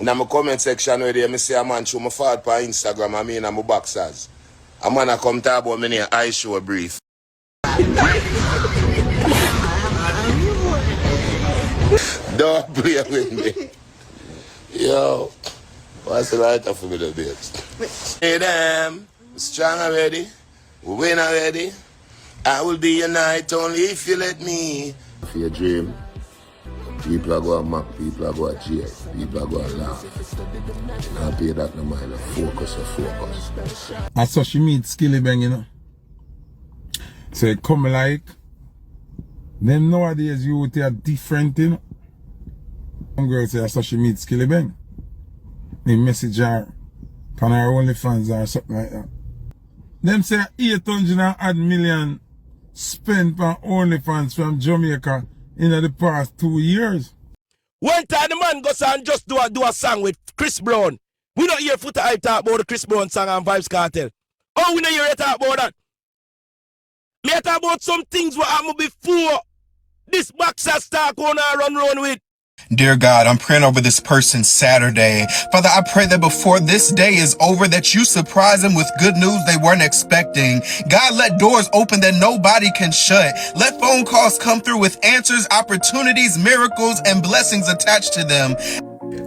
In my comment section where there, I see a man show my fart on Instagram, I mean, I'm boxers. A man a come talk about me near I show a brief. Don't play with me. Yo, what's the lighter for me, the babes? Hey, them, strong already, we win already. I will be your night only if you let me. For your dream, people are going to mock, people are going to cheer, people are going to laugh. I'll pay that no mind, focus. I saw she meet Skilly Bang, you know. So it come like, them nowadays youth are different, you know. Some girl say I saw she meet Skilly Bang. They message her on her OnlyFans or something like that. Them say 800 million spent on OnlyFans from Jamaica in the past 2 years. One time the man goes and just do a song with Chris Brown. We don't hear Foota Hype talk about the Chris Brown song and Vybz Kartel. Oh, we don't hear you talk about that. Me talk about some things what happened before this boxer star going to run around with. Dear God, I'm praying over this person Saturday. Father, I pray that before this day is over, that you surprise them with good news they weren't expecting. God, let doors open that nobody can shut. Let phone calls come through with answers, opportunities, miracles, and blessings attached to them.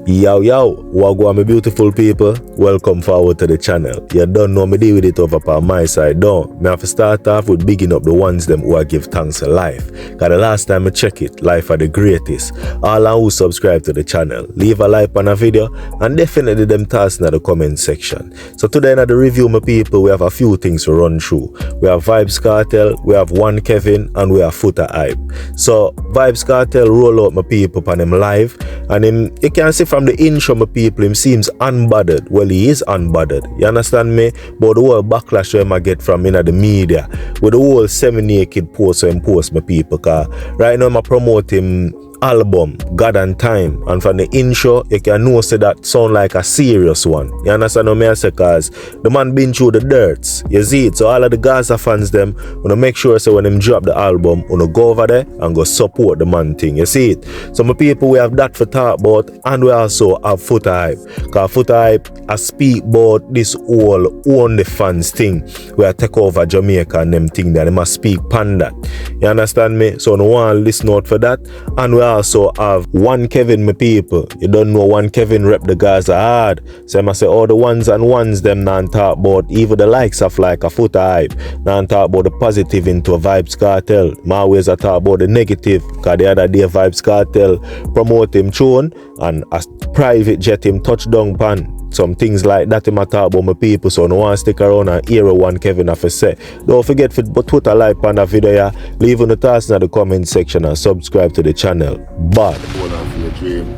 Yo, wagwan my beautiful people, welcome forward to the channel. You don't know me deal with it over on my side, don't. Me have to start off with bigging up the ones them who I give thanks to life. Cause the last time I check it, life are the greatest. All who subscribe to the channel, leave a like on a video and definitely them thoughts in the comment section. So today in the review, my people, we have a few things to run through. We have Vybz Kartel, we have One Kevin, and we have Foota Hype. So Vybz Kartel roll out my people on him live, and him, you can see from the intro, my people, him seems unbothered. Well, he is unbothered. You understand me? But the whole backlash him I get from the media with the whole semi-naked post him post, my people. Cause right now I promote him album God and Time, and from the intro you can know say that sound like a serious one. You understand what I say? Cause the man been through the dirts, you see it. So all of the Gaza fans them wanna make sure so when them drop the album, wanna go over there and go support the man thing, you see it. So my people, we have that for talk about, and we also have Foota Hype. Cause Foota Hype I speak about this whole OnlyFans thing where I take over Jamaica and them thing that they must speak pan that. You understand me? So no one listen out for that. And we also have One Kevin, my people. You don't know One Kevin rep the guys are hard. So I must say all the ones and ones them not talk about even the likes of like a Foota Hype. Not talk about the positive into a Vybz Kartel. My always I talk about the negative. Cause the other day Vybz Kartel promote him tune and a private jet him touchdown pan. Some things like that in I talk about my people, so no one stick around and hear One Kevin have to say. Don't forget to put a like on the video, leave on the thoughts in the comment section and subscribe to the channel. Bad. Hold on for your dream.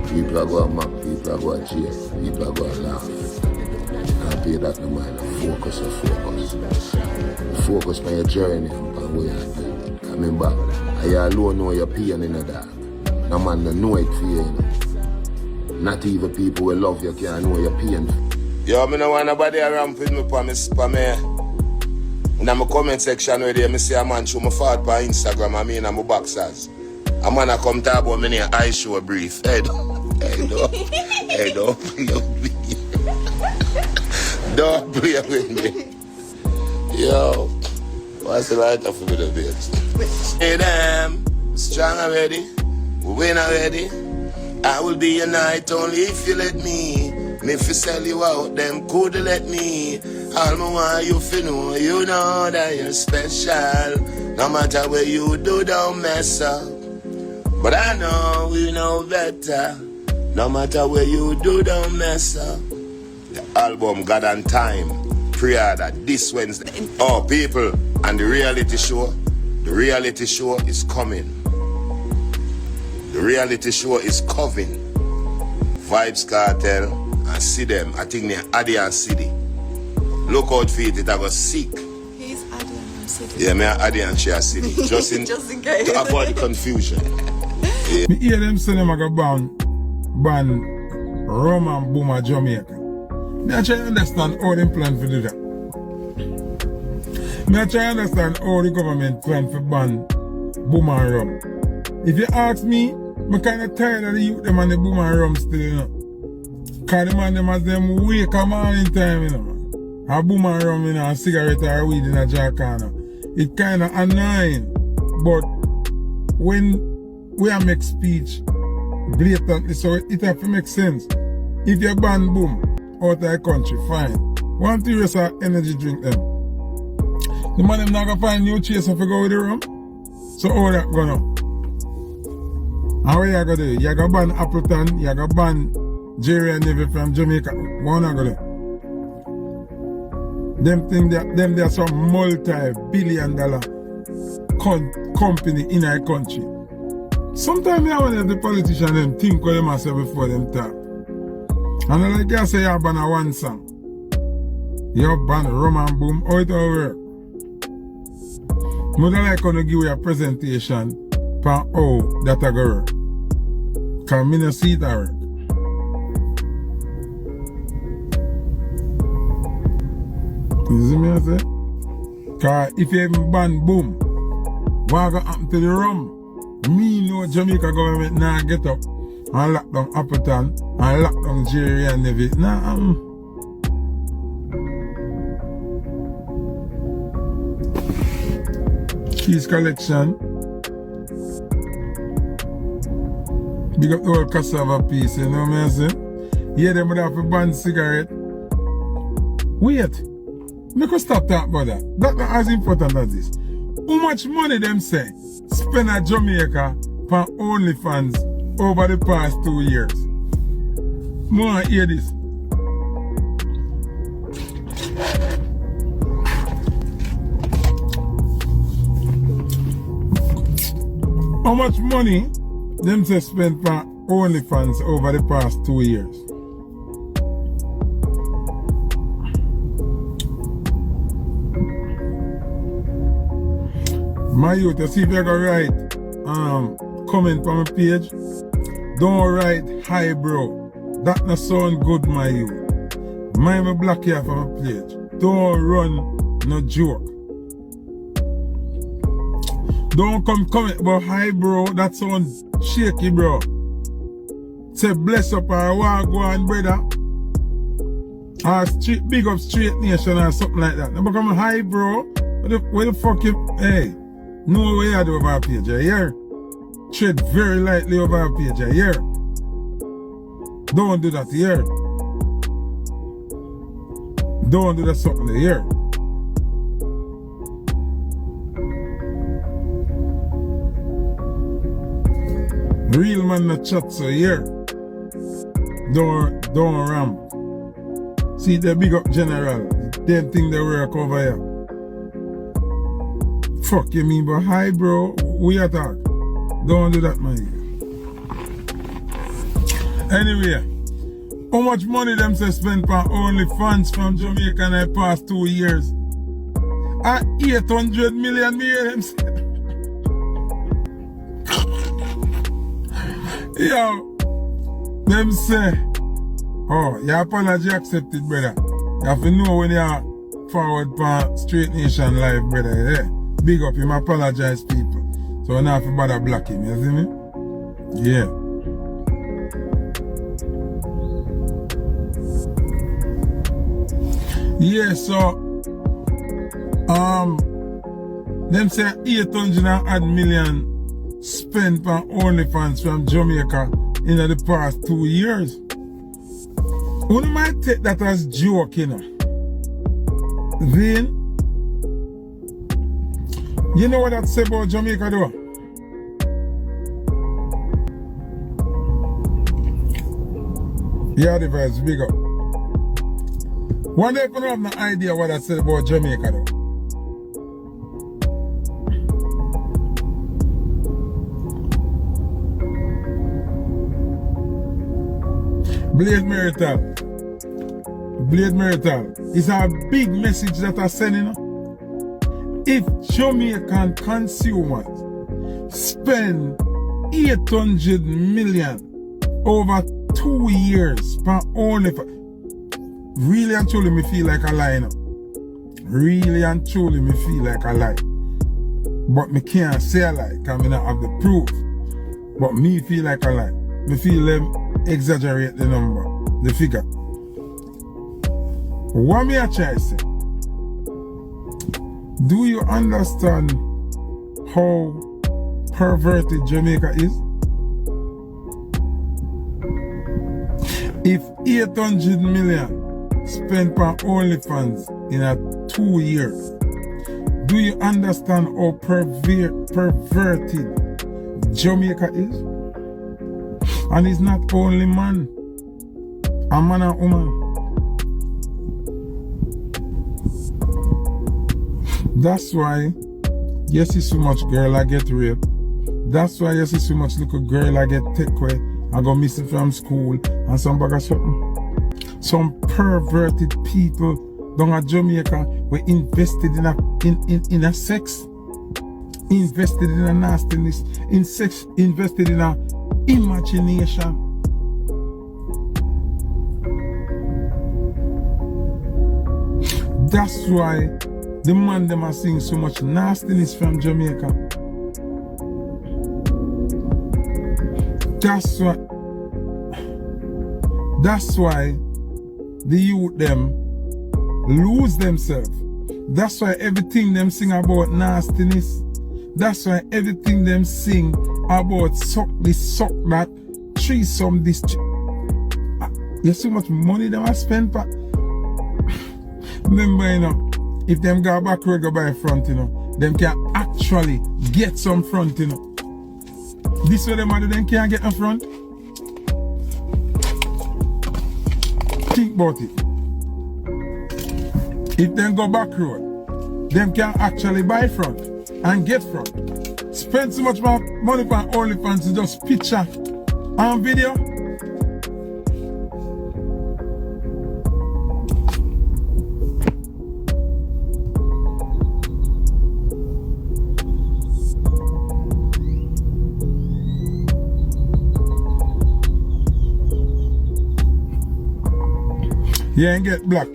People are going to mock, people are going to cheer, people are going to laugh. I'll pay that no mind, focus. Focus on your journey and what you're doing. Coming back, you alone know your pain in the dark. No man don't know it for you, you know. Not even people who love you can know your pain. Yo, I don't want nobody around with me for me. In my comment section where I see a man show my fart on Instagram, I mean I'm a boxers. A man come talk about me near I show a brief. Hey, don't play with me. Don't play with me. Yo, what's the lighter for me, the babes? Hey, them, strong already, we win already. I will be your night only if you let me. If you sell you out, them could let me. All my want you to know, you know that you're special. No matter what you do, don't mess up. But I know we know better. No matter what you do, don't mess up. The album God and Time, prayer that this Wednesday. Oh, people, and the reality show is coming. The reality show is coming. Vybz Kartel and see them. I think they're Addy City. Look out for it, I was sick. He's Addy City. Yeah, me Addy and Share City. Just in case. To avoid confusion. Yeah. Me hear them say them a go ban Rum Boom at Jamaica. Me I try to understand how them plan to do that. Me I try to understand how the government plan to ban Boom and Rum. If you ask me I'm kind of tired of the youth them and the boom and rum still, you know. Cause the man them as them wake a morning time, you know, man. A boom and rum, you know, a cigarette or a weed in a jar corner. It kind of annoying. But when we are make speech blatantly, so it have to make sense. If you ban boom out of the country, fine. Want to use our energy drink them. The man them not gonna find new chaser to go with the rum. So all that gonna. And what you gonna do? You gonna ban Appleton, you gonna ban Jerry and Navy from Jamaica. What you gonna do? Them they are some multi-billion-dollar company in our country. Sometimes I want the politicians them think what they must say before them talk. And I like I say you ban a one song. You ban Rum Boom, how it all work? I would like to give you a presentation for how that I go work. Because I don't see it work. You see me I say? Because if you even ban boom, what going to happen to the rum? Me know Jamaica government now get up and lock down Appleton and lock down Jerry and Navy. Nah, Keys collection. Big up the whole cassava piece, you know what I say? Yeah, they would have to ban cigarette. Wait. Make us stop talking about that. That's not as important as this. How much money them say spend at Jamaica for OnlyFans over the past 2 years? More hear this. How much money them say spend for OnlyFans over the past 2 years? My youth, you see if you can write comment on my page. Don't write hi bro. That not sound good, my youth. Mind me block you from my page. Don't run no joke. Don't come comment about hi bro. That sounds shaky, bro. Say bless up or wagwan brother. Or street, big up Straight Nation or something like that. Now become hi bro. Where the fuck you, hey. No way I do over a page, you hear? Tread very lightly over a page, you hear? Don't do that, you hear? Don't do that something, you hear? Real man not chat, so you hear? Don't ramp. See the big up general, them thing they work over here. Fuck you mean, but hi bro, we attack. Don't do that, man. Anyway, how much money them say spend for OnlyFans from Jamaica in the past 2 years? 800 million, me hear them say. Yo, them say, oh, your apology accepted, brother. You have to know when you are forward for Straight Nation Live, brother, yeah? Big up him, apologize people. So I don't have to bother block him, you see me? Yeah. Yeah, so them say 800 million spent on OnlyFans from Jamaica in the past 2 years. One might take that as joke, you know. Then you know what that say about Jamaica though? Yeah, the vibes, big up. One day if you don't have no idea what that said about Jamaica though. Blade Marital. It's a big message that I'm sending. If Jamaican consumers spend 800 million over 2 years for OnlyFans, really and truly me feel like a lie now. Really and truly me feel like a lie. But me can't say a lie because I don't have the proof. But me feel like a lie. Me feel them exaggerate the number, the figure. What me I try to say? Do you understand how perverted Jamaica is? If 800 million spent on OnlyFans in a 2 years, do you understand how perverted Jamaica is? And it's not only man, a man and woman. That's why you see so much girl I get raped. That's why you see so much little girl I get take away. I go missing from school and some bag of something. Some perverted people down at Jamaica were invested in a sex, invested in a nastiness, in sex, invested in a imagination. That's why the man them are seeing so much nastiness from Jamaica. That's why the youth them lose themselves. That's why everything them sing about nastiness. That's why everything them sing about suck this, suck that, threesome this. You see how much money them I spend for. Remember, you know, if them go back road, go by front, you know, them can actually get some front, you know. This way them do, them can't get in front. Think about it. If them go back road, them can actually buy front and get front. Spend so much money on OnlyFans to just picture and video. You ain't get black.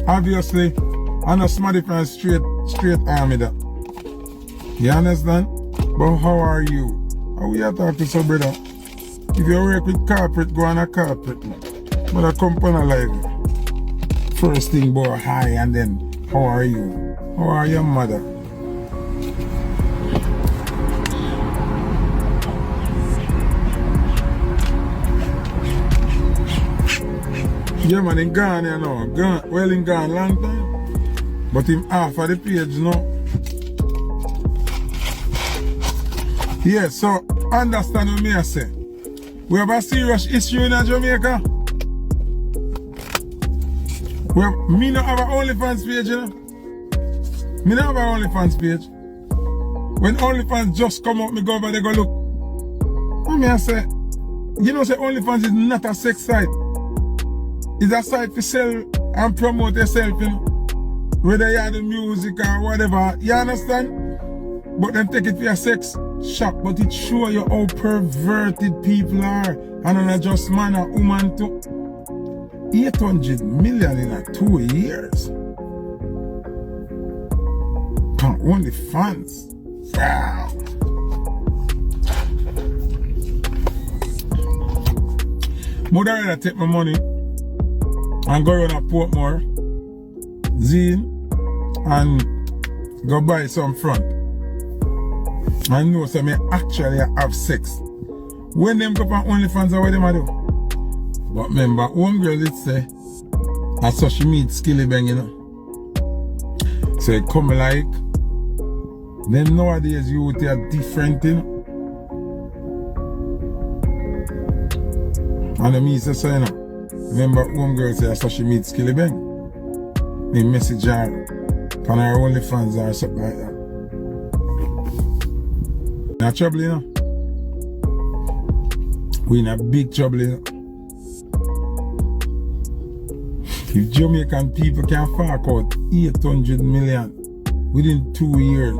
Obviously, I'm not somebody from straight army that. You understand? But how are you? How we are talking so, brother? If you work with corporate, go on a corporate. But I come on a live. First thing, boy, hi, and then, how are you? How are your mother? Yeah, man, in gone, you know. Gone, well, in gone long time. But him half of the page, you know. Yeah, so understand what me I say. We have a serious issue in Jamaica. Me not have an OnlyFans page, you know. Me not have an OnlyFans page. When OnlyFans just come out, me go over there, go look. What me I say? You know, say OnlyFans is not a sex site. It's a site to sell and promote yourself, you know. Whether you have the music or whatever, you understand? But then take it for your sex shop, but it show you how perverted people are. And not just man or woman too. 800 million in 2 years. On OnlyFans. Wow. Mother rather take my money and go around a Portmore, Zine, and go buy some front. I know so me actually have sex. When them go on OnlyFans, what them do? But remember, one girl did say, that's how she meet Skilly Bang, you know. So it come like, them nowadays youth are different, you know. And me say so, you know. Remember, one girl said, so she meets Skilly Bang. They message her on her OnlyFans or something like that. Not trouble, you know. We in a big trouble, you know. If Jamaican people can fork out 800 million within 2 years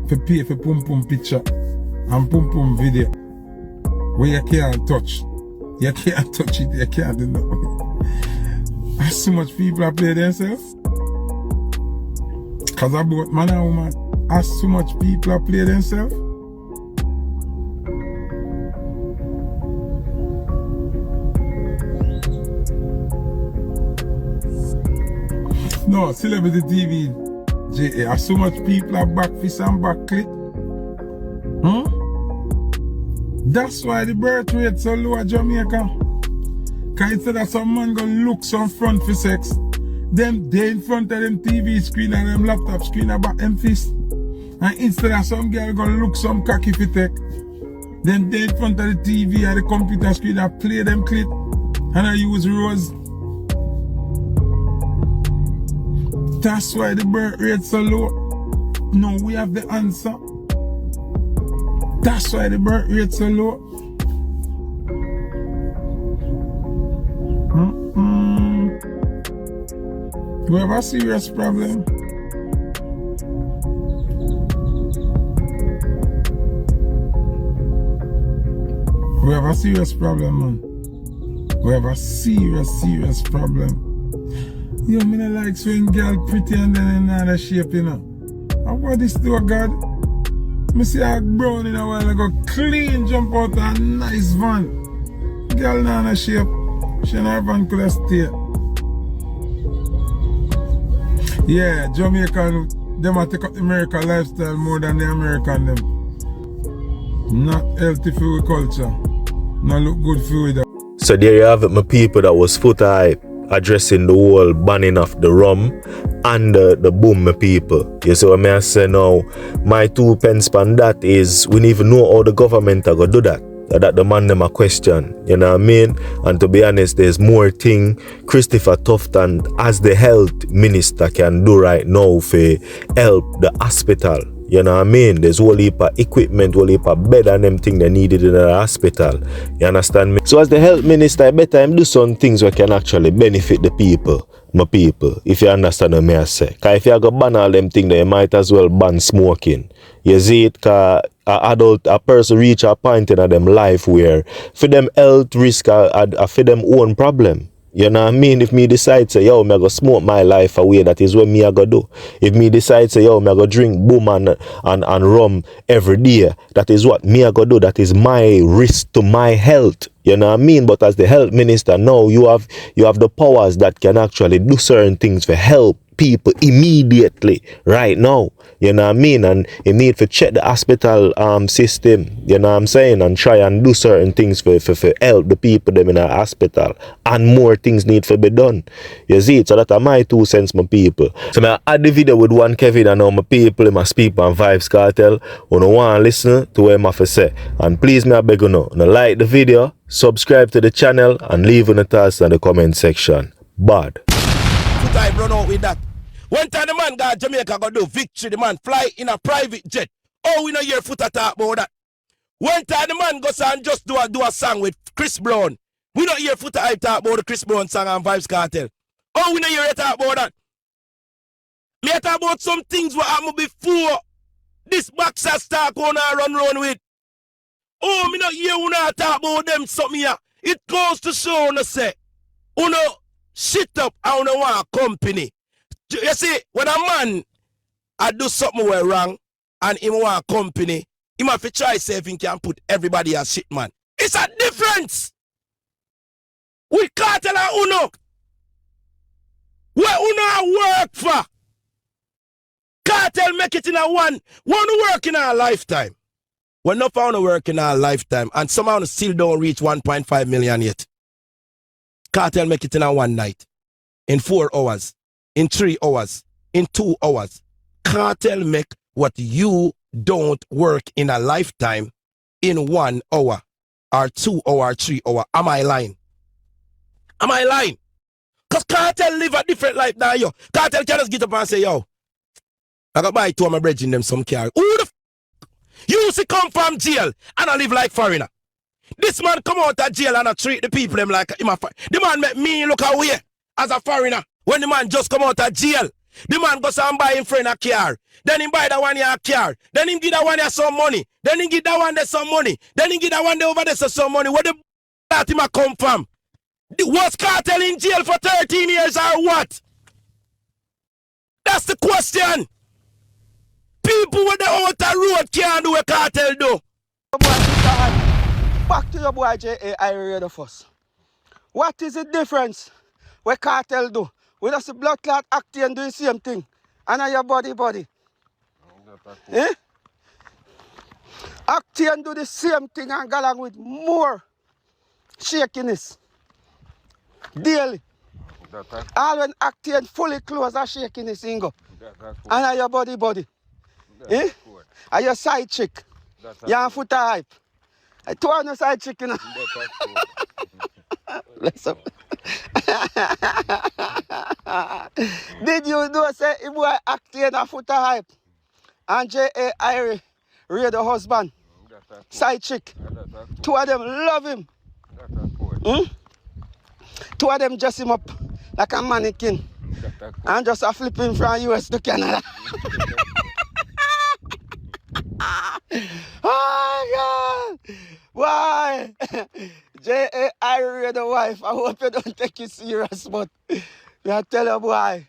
to pay for pum pum picture and pum pum video, where you can't touch. You can't touch it, you can't do nothing. And so much people are playing themselves. Because about man and woman, as so much people are playing themselves. No, celebrity TV, JA, are so much people are back fish and back clip. That's why the birth rate so low at Jamaica. Cause instead of some man go look some front for sex, them they in front of them TV screen and them laptop screen about them fist. And instead of some girl go look some cocky for tech, them they in front of the TV or the computer screen and play them clip and I use rose. That's why the birth rate so low. No, we have the answer. That's why the birth rate so low. We have a serious problem. We have a serious problem, man. We have a serious problem. You know, me not like swing girl pretty and then in another shape, you know. And what this do, God? Me see a brown in a while ago, clean jump out a nice van. Girl in another shape, she in her van could have stayed. Yeah, Jamaican, them a take up the American lifestyle more than the American them. Not healthy for the culture. Not look good for it. So there you have it, my people. That was Foota Hype addressing the whole banning of the rum and the boom, my people. You see what I say now? My 2 pence on that is we don't even know how the government are going to do that. That the man them a question, you know what I mean? And to be honest, there's more thing Christopher Tufton as the health minister can do right now for help the hospital. You know what I mean? There's whole heap of equipment, whole heap of bed and them thing they needed in the hospital. You understand me? So as the health minister, I better him do some things that can actually benefit the people. My people, if you understand what I say. Because if you go ban all them things, then you might as well ban smoking. You see it, because a person reach a point in them life where for them health risk are for them own problem. You know what I mean? If me decide say, yo, me go smoke my life away, that is what me I go do. If me decide say, yo, me I go drink boom and rum every day, that is what me I go do. That is my risk to my health. You know what I mean? But as the health minister now, you have the powers that can actually do certain things for help people immediately right now. You know what I mean? And you need to check the hospital system, you know what I'm saying, and try and do certain things for help the people them in the hospital. And more things need to be done. You see it? So that are my 2 cents, my people. So I add the video with one Kevin and now my people, my speak on Vybz Kartel. You don't want to listen to what I have to say. And please, me I beg you now, like the video, subscribe to the channel, and leave in the thoughts in the comment section. Bad. Foota Hype run out with that. One time the man got Jamaica go do victory, the man fly in a private jet. Oh, we don't hear Foota talk about that. One time the man goes and just do a song with Chris Brown. We don't hear Foota Hype talk about the Chris Brown song on Vybz Kartel. Oh, we don't hear it talk about that. Me talk about some things what happened before this boxer star gonna run round with. Oh, me not hear una talk about them something here. It goes to show una say, una shit up and una want company. You see, when a man I do something well wrong and him want company, he have to try say if he can put everybody as shit, man. It's a difference. We Kartel and Uno. Where Uno work for? Kartel make it in a one work in our lifetime. We're not found to work in our lifetime and somehow still don't reach 1.5 million yet. Kartel make it in a one night, in 4 hours, in 3 hours, in 2 hours. Kartel make what you don't work in a lifetime in 1 hour or 2 hour or 3 hour. Am I lying? Am I lying? Because Kartel live a different life than you. Kartel can just get up and say, yo, I got buy 2 of my brethren them some car. Who the you used to come from jail and I live like foreigner. This man come out of jail and I treat the people them like him a the man make me look away as a foreigner. When the man just come out of jail, the man goes and buy him friend a car. Then he buy that one here a car. Then he give that one here some money. Then he give that one there some money. Then he give that one there over there some money. Where the that him a come from? Was Kartel in jail for 13 years or what? That's the question. People with the outer road can't do what Kartel do. Back to your boy J.A. I read of us. What is the difference what Kartel do We just see blood clot acting and do the same thing. And on your body. Eh? Acting and do the same thing and go along with more shakiness. Daily. All when acting fully closed are shakiness in go. And on your body. Eh? And your side chick. You're on Foota Hype. I told you side chick, you know. Bless up. Did you know say if boy acting on Foota Hype and J.A. Ray the husband, side chick, two of them love him. Two of them dress him up like a mannequin and just a flip him from US to Canada. Oh God! Why? J.A. Ray the wife, I hope you don't take it serious, but I tell you why.